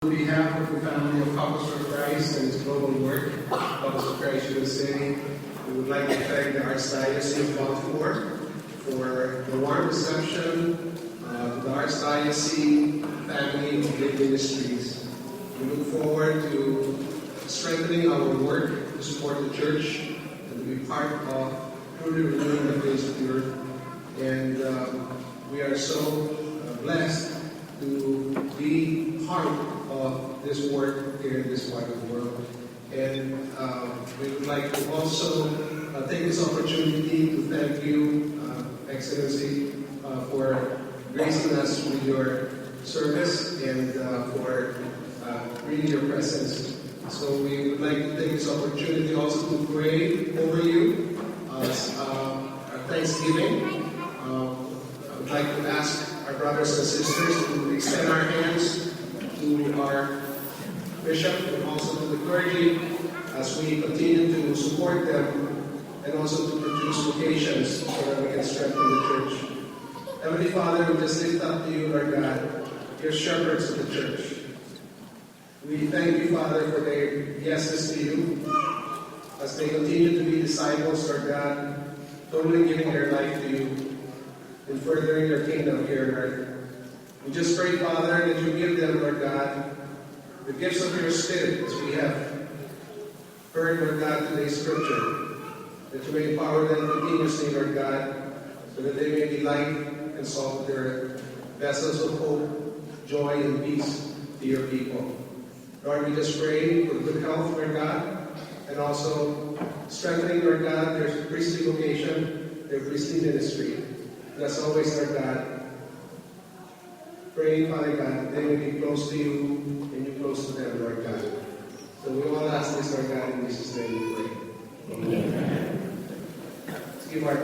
On behalf of the family of Couples for Christ and its global work, Couples for Christ USA, we would like to thank the Archdiocese of Baltimore for the warm reception to the Archdiocese family of Live Ministries. We look forward to strengthening our work to support the church and to be part of truly renewing the face of the earth. And we are so blessed to be part of this work here in this part of the world. And we would like to also take this opportunity to thank you, Excellency, for gracing us with your service and for really your presence. So we would like to take this opportunity also to pray over you as our Thanksgiving. I would like to ask our brothers and sisters to extend our hands to our bishop and also to the clergy as we continue to support them and also to produce vocations so that we can strengthen the church. Heavenly Father, we just lift up to you, Lord God, your shepherds of the church. We thank you, Father, for their yeses to you as they continue to be disciples, Lord God, totally giving their life to you and furthering your kingdom here on earth. We just pray, Father, that you give them, Lord God, the gifts of your Spirit as we have heard, Lord God, today's scripture, that you may empower them continuously, Lord God, so that they may be light and salt of the earth, vessels of hope, joy, and peace to your people. Lord, we just pray for good health, Lord God, and also strengthening, Lord God, their priestly vocation, their priestly ministry. And as always, Lord God, praying, Father God, that they may be close to you and you close to them, Lord God. So we all ask this, Lord God, in Jesus' name we pray. Amen. Let's give our